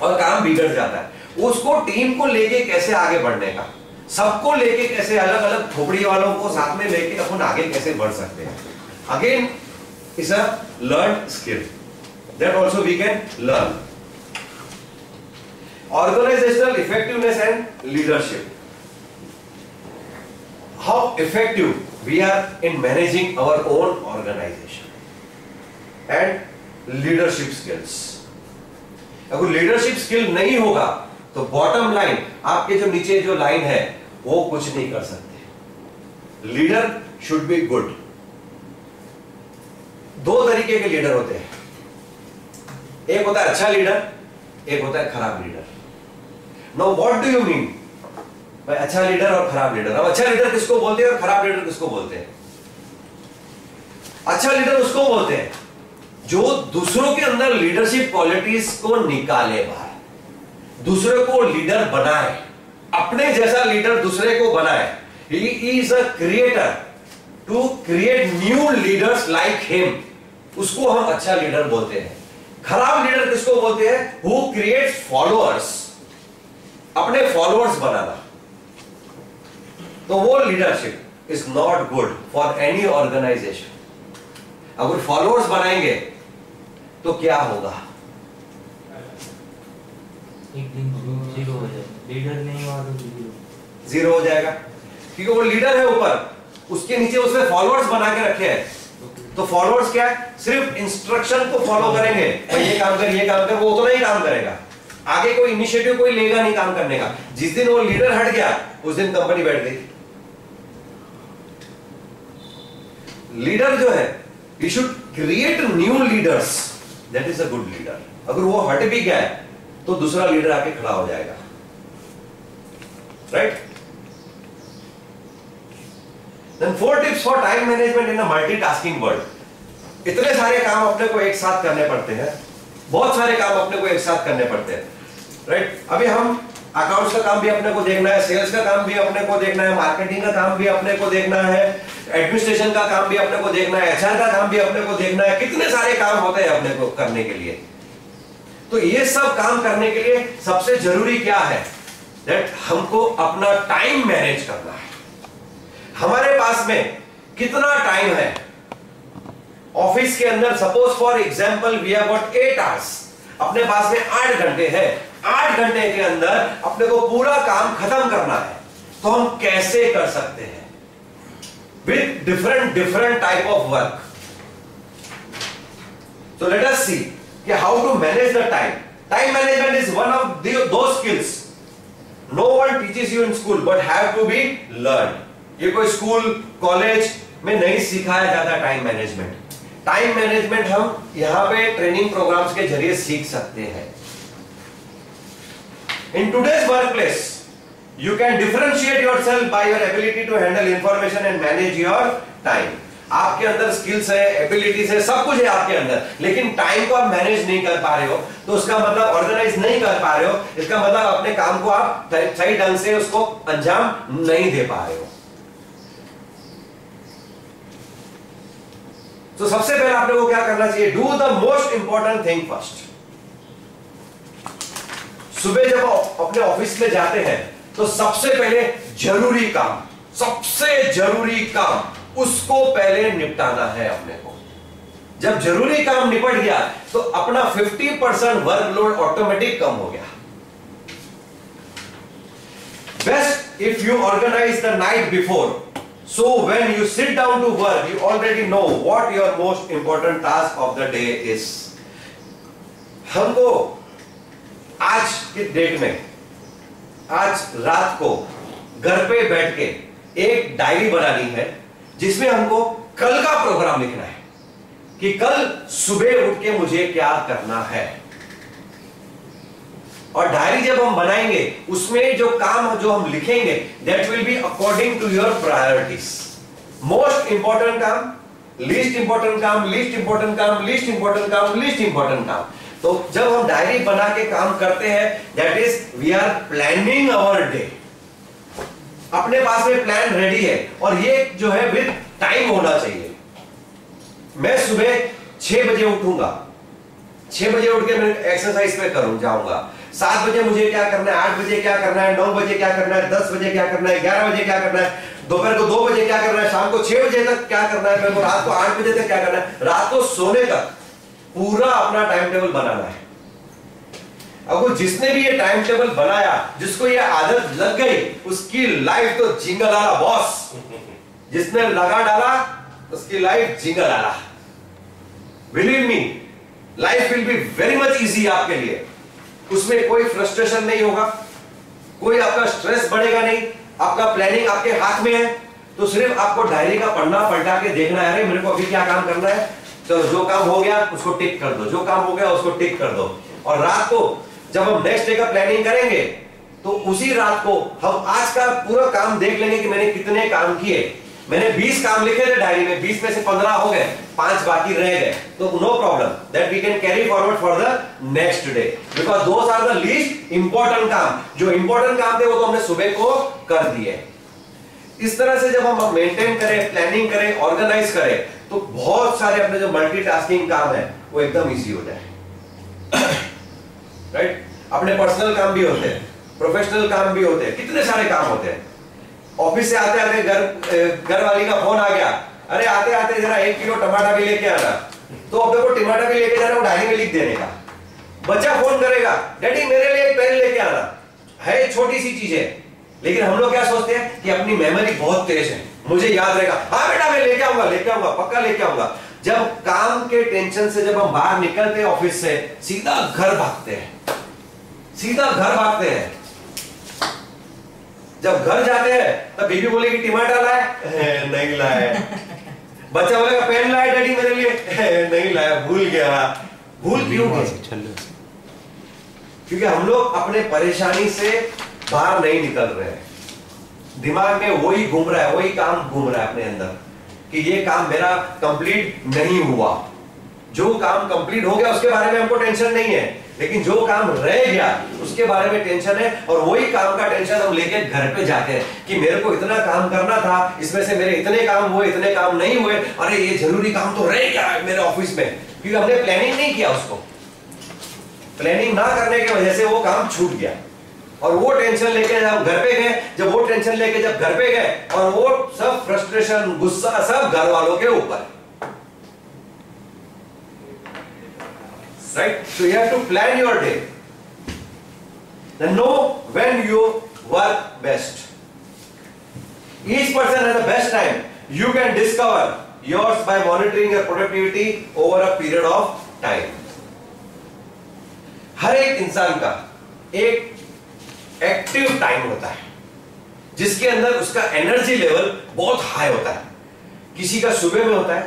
और काम बिगड़ जाता है। उसको टीम को लेके कैसे आगे बढ़ने का, सबको लेके कैसे, अलग अलग खोपड़ी वालों को साथ में लेके अपन आगे कैसे बढ़ सकते हैं, again is a learn skill that also we can learn. Organisational effectiveness and leadership, how effective we are in managing our own organization and leadership skills। अगर लीडरशिप स्किल नहीं होगा तो बॉटम लाइन, आपके जो नीचे जो लाइन है वो कुछ नहीं कर सकते। Leader should be good. 2 तरीके के लीडर होते हैं, एक होता है अच्छा लीडर, एक होता है खराब leader. Now what do you mean भाई अच्छा लीडर और खराब लीडर? अब अच्छा लीडर किसको बोलते हैं और खराब लीडर किसको बोलते हैं? अच्छा लीडर उसको बोलते हैं जो दूसरों के अंदर लीडरशिप क्वालिटीज को निकाले बाहर, दूसरे को लीडर बनाए, अपने जैसा लीडर दूसरे को बनाए। He is a creator to create new leaders like him, उसको हम अच्छा लीडर बोलते हैं। खराब लीडर किसको बोलते हैं? हु क्रिएट्स फॉलोअर्स, अपने फॉलोअर्स बनाना। तो वो leadership is not good for any organisation. अगर फॉलोअर्स बनाएंगे तो क्या होगा? एक दिन जीरो हो जाए, लीडर नहीं हुआ तो जीरो हो जाएगा, क्योंकि वो लीडर है ऊपर, उसके नीचे उसने फॉलोअर्स बना के रखे हैं। तो फॉलोअर्स क्या है? सिर्फ इंस्ट्रक्शन को फॉलो करेंगे, ये काम कर, ये काम कर, वो उतना ही काम करेगा, आगे कोई इनिशिएटिव कोई लेगा नहीं काम करने का। जिस दिन वो लीडर हट गया उस दिन कंपनी बैठ गई। लीडर जो है he should create new leaders, that is a good leader। अगर वो हट भी गया है तो दूसरा लीडर आके खड़ा हो जाएगा, right? Then 4 tips for time management in a multitasking world। इतने सारे काम अपने को एक साथ करने पड़ते हैं, बहुत सारे काम अपने को एक साथ करने पड़ते हैं, राइट? अभी हम अकाउंट्स का काम भी अपने को देखना है, सेल्स का काम भी अपने को देखना है, मार्केटिंग का काम भी अपने को देखना है, एडमिनिस्ट्रेशन का काम भी अपने को देखना है, एचआर का काम भी अपने को देखना है। कितने सारे काम होते हैं अपने को करने के लिए। तो ये सब काम करने के लिए सबसे जरूरी क्या है? दैट हमको अपना टाइम मैनेज करना है। हमारे पास में कितना टाइम है ऑफिस के अंदर? Suppose for example we have got 8 hours, अपने पास में 8 घंटे है। 8 घंटे के अंदर अपने को पूरा काम खत्म करना है, तो हम कैसे कर सकते हैं? With different type of work. So let us see कि how to manage the time. Time management is one of those skills no one teaches you in school but have to be learned. ये कोई स्कूल कॉलेज में नहीं सिखाया जाता टाइम मैनेजमेंट। टाइम मैनेजमेंट हम यहां पे ट्रेनिंग प्रोग्राम्स के जरिए सीख सकते हैं। In today's workplace, you can differentiate yourself by your ability to handle information and manage your time. आपके अंदर स्किल्स है, एबिलिटीज है, सब कुछ है आपके अंदर, लेकिन टाइम को आप मैनेज नहीं कर पा रहे हो, तो उसका मतलब ऑर्गेनाइज नहीं कर पा रहे हो, इसका मतलब अपने काम को आप सही ढंग से उसको अंजाम नहीं दे पा रहे हो। तो सबसे पहले आपने को क्या करना चाहिए? Do the most important thing first. सुबह जब अपने ऑफिस में जाते हैं तो सबसे पहले जरूरी काम, सबसे जरूरी काम उसको पहले निपटाना है अपने को। जब जरूरी काम निपट गया तो अपना 50% वर्कलोड ऑटोमेटिक कम हो गया। Best if you organise the night before, so when you sit down to work you already know what your most important task of the day is। हमको आज की डेट में, आज रात को घर पे बैठ के एक डायरी बनानी है जिसमें हमको कल का प्रोग्राम लिखना है कि कल सुबह उठ के मुझे क्या करना है। और डायरी जब हम बनाएंगे उसमें जो काम जो हम लिखेंगे that will be according to your priorities. Most important काम, लीस्ट इंपॉर्टेंट काम, लीस्ट इंपॉर्टेंट काम, लीस्ट इंपॉर्टेंट काम, लीस्ट इंपॉर्टेंट काम। तो जब हम डायरी बना के काम करते हैं that is we are planning our day. अपने पास में प्लान रेडी है और ये जो है विद टाइम होना चाहिए। मैं सुबह 6 बजे उठूंगा, 6 बजे उठ के मैं एक्सरसाइज पे करूं जाऊंगा। 7 बजे मुझे क्या करना है, 8 बजे क्या करना है, 9 बजे क्या करना है, 10 बजे क्या करना है, 11 बजे क्या करना है, दोपहर को 2 बजे क्या करना है, शाम को 6 बजे तक क्या करना है, मेरे को रात को 8 बजे तक क्या करना है, रात को सोने तक पूरा अपना टाइम टेबल बनाना है। अब जिसने भी ये टाइम टेबल बनाया, जिसको ये आदत लग गई, उसकी लाइफ तो जिंगल आला बॉस। जिसने लगा डाला उसकी लाइफ जिंगल आला। Believe me, life will be very much easy आपके लिए। उसमें कोई फ्रस्ट्रेशन नहीं होगा, कोई आपका स्ट्रेस बढ़ेगा नहीं, आपका प्लानिंग आपके हाथ में है। तो सिर्फ आपको डायरी का पढ़ना, पलटा के देखना है, अरे मेरे को अभी क्या काम करना है, तो जो काम हो गया उसको टिक कर दो, जो काम हो गया उसको टिक कर दो। और रात को जब हम नेक्स्ट डे का प्लानिंग करेंगे तो उसी रात को हम आज का पूरा काम देख लेंगे कि मैंने कितने काम किए। मैंने 20 काम लिखे थे डायरी में, 20 में से 15 हो गए, 5 बाकी रह गए, तो no problem, that we can carry forward for the next day, because those are the least important काम। जो इंपॉर्टेंट काम थे वो तो हमने सुबह को कर दिए। इस तरह से जब हम मेंटेन करें, प्लानिंग करें, ऑर्गेनाइज करें, तो बहुत सारे अपने जो मल्टीटास्किंग काम है वो एकदम इजी हो जाए। राइट? अपने पर्सनल काम भी होते हैं, प्रोफेशनल काम भी होते हैं, कितने सारे काम होते हैं। ऑफिस से आते आते घर वाली का फोन आ गया, अरे आते आते जरा 1 किलो टमाटर भी लेके आना, तो अब देखो टमाटर भी लेके जाना, वो डायरी में लिख देने का। बच्चा फोन करेगा, डैडी मेरे लिए एक पेन लेके आना, है छोटी सी चीज है, लेकिन हम लोग क्या सोचते हैं कि अपनी मेमोरी बहुत तेज है, मुझे याद रहेगा, हाँ बेटा मैं लेके आऊंगा, पक्का लेके आऊंगा। जब काम के टेंशन से जब हम बाहर निकलते हैं ऑफिस से, सीधा घर भागते हैं, सीधा घर भागते हैं। जब घर जाते हैं तब बीबी बोलेगी टमाटर लाए, नहीं लाए। बच्चा बोलेगा पेन लाए डैडी मेरे लिए, नहीं लाया, भूल गया। भूल क्यों गए? क्योंकि हम लोग अपने परेशानी से बाहर नहीं निकल रहे हैं। दिमाग में वही घूम रहा है, वही काम घूम रहा है अपने अंदर कि ये काम मेरा कंप्लीट नहीं हुआ। जो काम कंप्लीट हो गया उसके बारे में हमको टेंशन नहीं है, लेकिन जो काम रह गया उसके बारे में टेंशन है। और वही काम का टेंशन हम लेके घर पे जाते हैं कि मेरे को इतना काम करना था, इसमें से मेरे इतने काम हुए, इतने काम नहीं हुए, अरे ये जरूरी काम तो रह गया मेरे ऑफिस में, क्योंकि हमने प्लानिंग नहीं किया उसको। प्लानिंग ना करने की वजह से वो काम छूट गया। और वो टेंशन लेके जब घर पे गए, जब वो टेंशन लेके जब घर पे गए, और वो सब फ्रस्ट्रेशन, गुस्सा सब घर वालों के ऊपर। Right? So you have to plan your day. Then know when you work best. Each person has a best time. You can discover yours by monitoring your productivity over a period of time. हर एक इंसान का एक एक्टिव टाइम होता है जिसके अंदर उसका एनर्जी लेवल बहुत हाई होता है। किसी का सुबह में होता है,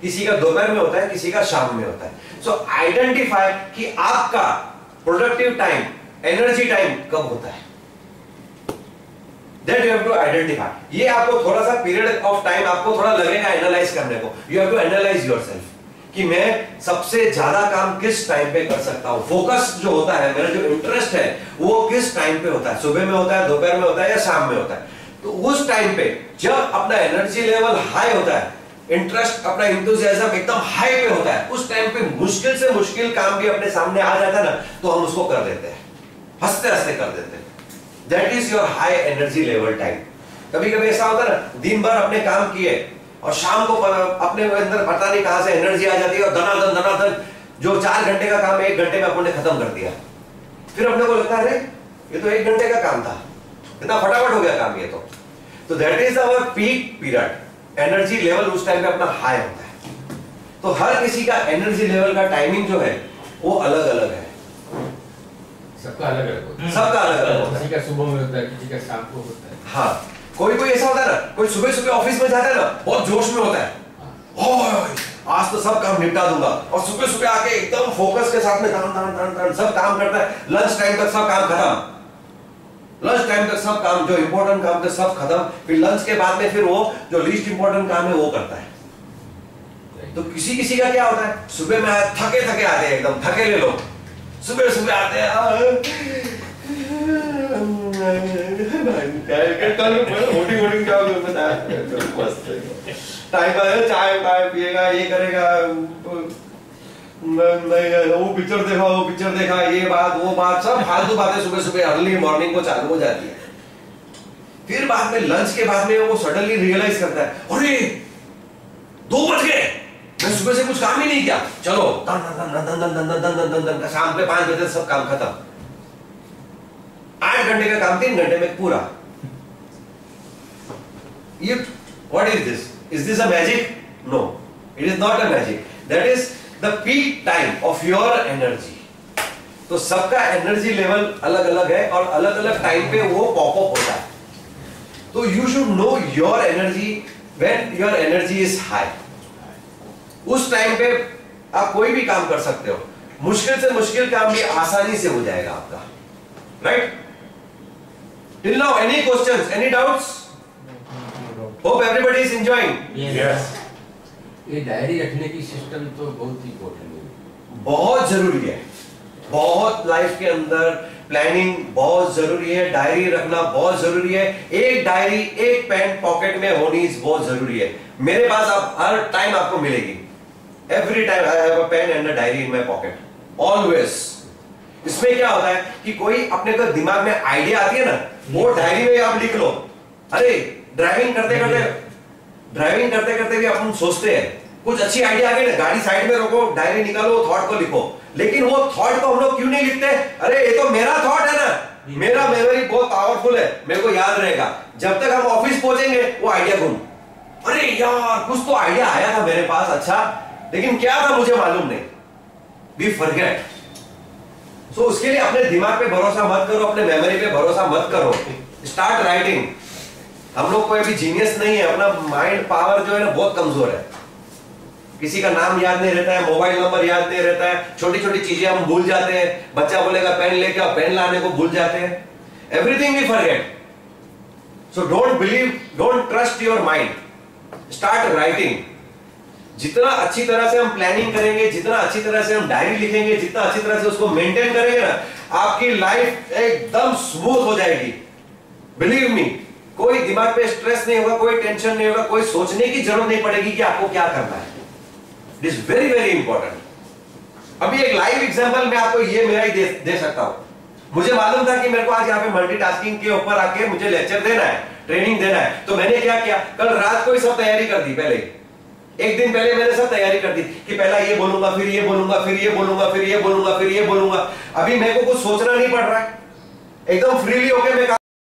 किसी का दोपहर में होता है, किसी का शाम में होता है। सो आइडेंटिफाई कि आपका प्रोडक्टिव टाइम, एनर्जी टाइम कब होता है। That you have to identify. ये आपको थोड़ा सा पीरियड ऑफ टाइम आपको थोड़ा लगेगा एनालाइज करने को। You have to analyse yourself कि मैं सबसे ज्यादा काम किस टाइम पे कर सकता हूं। फोकस जो होता है, मेरा जो इंटरेस्ट है वो किस टाइम पे होता है, सुबह में होता है, दोपहर में होता है या शाम में होता है। तो उस टाइम पे जब अपना एनर्जी लेवल हाई होता है, इंटरेस्ट, अपना इंथुसियाज्म एकदम हाई पे होता है, उस टाइम पे मुश्किल से मुश्किल काम भी अपने सामने आ जाता है ना, तो हम उसको कर देते हैं, हंसते हंसते कर देते हैं। That is your high energy level time. कभी कभी ऐसा होता है ना, दिन भर अपने काम किए और शाम को अपने अंदर पता नहीं कहां से एनर्जी आ जाती है और धनाधन जो 4 घंटे का काम 1 घंटे में अपने खत्म कर दिया। फिर अपने को लगता है अरे ये तो 1 घंटे का काम था, कितना फटाफट हो गया काम ये तो that is our peak period. Energy level उस टाइम पे अपना हाई होता है। तो हर किसी का एनर्जी लेवल का टाइमिंग जो है वो अलग अलग है, सबका अलग अलग होता है। सबका अलग अलग होता है। किसी का सुबह में होता है, किसी का शाम को होता है। हाँ, कोई ऐसा होता है ना, कोई सुबह सुबह ऑफिस में जाता है ना, बहुत जोश में होता है, ओए आज तो सब काम निपटा दूंगा, और सुबह सुबह आके एकदम फोकस के साथ में सब काम करता है। लंच टाइम तक सब काम खत्म, लंच टाइम तक सब काम, जो इंपॉर्टेंट काम थे सब खत्म। फिर लंच के बाद में फिर वो जो लीस्ट इंपॉर्टेंट काम है वो करता है। तो किसी किसी का क्या होता है, सुबह में थके थके आते हैं, एकदम थकेले लोग सुबह सुबह आते हैं, चाय पिएगा, ये करेगा, वो पिक्चर देखा, ये बात वो बात, सब फालतू बातें सुबह सुबह अर्ली मॉर्निंग को चालू हो जाती है। फिर बाद में लंच के बाद में वो सडनली रियलाइज करता है, अरे 2 बज गए, मैं सुबह से कुछ काम ही नहीं किया, चलो शाम के 5 बजे सब काम खत्म। 8 घंटे का काम 3 घंटे में पूरा। ये what is this? Is this a magic? No, it is not a magic. That is the peak time of your energy. तो सबका एनर्जी लेवल अलग अलग है और अलग अलग टाइम पे वो पॉप अप होता है। तो you should know your energy when your energy is high. उस टाइम पे आप कोई भी काम कर सकते हो। मुश्किल से मुश्किल काम भी आसानी से हो जाएगा आपका, right? Till now any questions, any doubts? Hope everybody is enjoying. Yes. ये डायरी रखने की सिस्टम तो बहुत इंपॉर्टेंट है, बहुत जरूरी है, बहुत लाइफ के अंदर प्लानिंग बहुत जरूरी है, डायरी रखना बहुत जरूरी है। एक डायरी, एक पेन पॉकेट में होनी बहुत जरूरी है। मेरे पास आप हर टाइम आपको मिलेगी, every time I have a pen and a diary in my pocket, always. इसमें क्या होता है कि कोई अपने को दिमाग में आइडिया आती है ना, वो डायरी में आप लिख लो। अरे ड्राइविंग करते करते भी अपन सोचते हैं कुछ अच्छी आइडिया आ गई ना, गाड़ी साइड में रोको, डायरी निकालो, थॉट को लिखो। लेकिन वो थॉट को हम लोग क्यों नहीं लिखते? अरे ये तो मेरा थॉट है ना, मेरा मेमोरी बहुत पावरफुल है, मेरे को याद रहेगा। जब तक हम ऑफिस पहुंचेंगे वो आइडिया गुम, अरे यार कुछ तो आइडिया आया था मेरे पास, अच्छा लेकिन क्या था मुझे मालूम नहीं, वी फॉरगेट। सो उसके लिए अपने दिमाग पे भरोसा मत करो, अपने मेमोरी पे भरोसा मत करो, स्टार्ट राइटिंग। हम लोग कोई भी जीनियस नहीं है, अपना माइंड पावर जो है ना बहुत कमजोर है। किसी का नाम याद नहीं रहता है, मोबाइल नंबर याद नहीं रहता है, छोटी छोटी चीजें हम भूल जाते हैं। बच्चा बोलेगा पेन लेके आओ, पेन लाने को भूल जाते हैं, everything we forget. So don't believe, don't trust your mind, start writing. जितना अच्छी तरह से हम प्लानिंग करेंगे, जितना अच्छी तरह से हम डायरी लिखेंगे, जितना अच्छी तरह से उसको मेंटेन करेंगे ना, आपकी लाइफ एकदम स्मूथ हो जाएगी। बिलीव मी, कोई दिमाग पे स्ट्रेस नहीं होगा, कोई टेंशन नहीं होगा, कोई सोचने की जरूरत नहीं पड़ेगी कि आपको क्या करना है। It is very very important. अभी एक लाइव एग्जांपल मैं आपको ये मेरा ही दे सकता हूं। मुझे मालूम था कि मेरे को आज यहाँ पे मल्टीटास्किंग के ऊपर आके मुझे लेक्चर देना है, ट्रेनिंग देना है, तो मैंने क्या किया, कल रात को ही सब तैयारी कर दी। पहले एक दिन पहले मैंने सब तैयारी कर दी कि पहला ये बोलूंगा, फिर ये बोलूंगा, फिर ये बोलूंगा, फिर ये बोलूंगा, फिर ये बोलूंगा। अभी मेरे को कुछ सोचना नहीं पड़ रहा है, एकदम फ्रीली होके मैं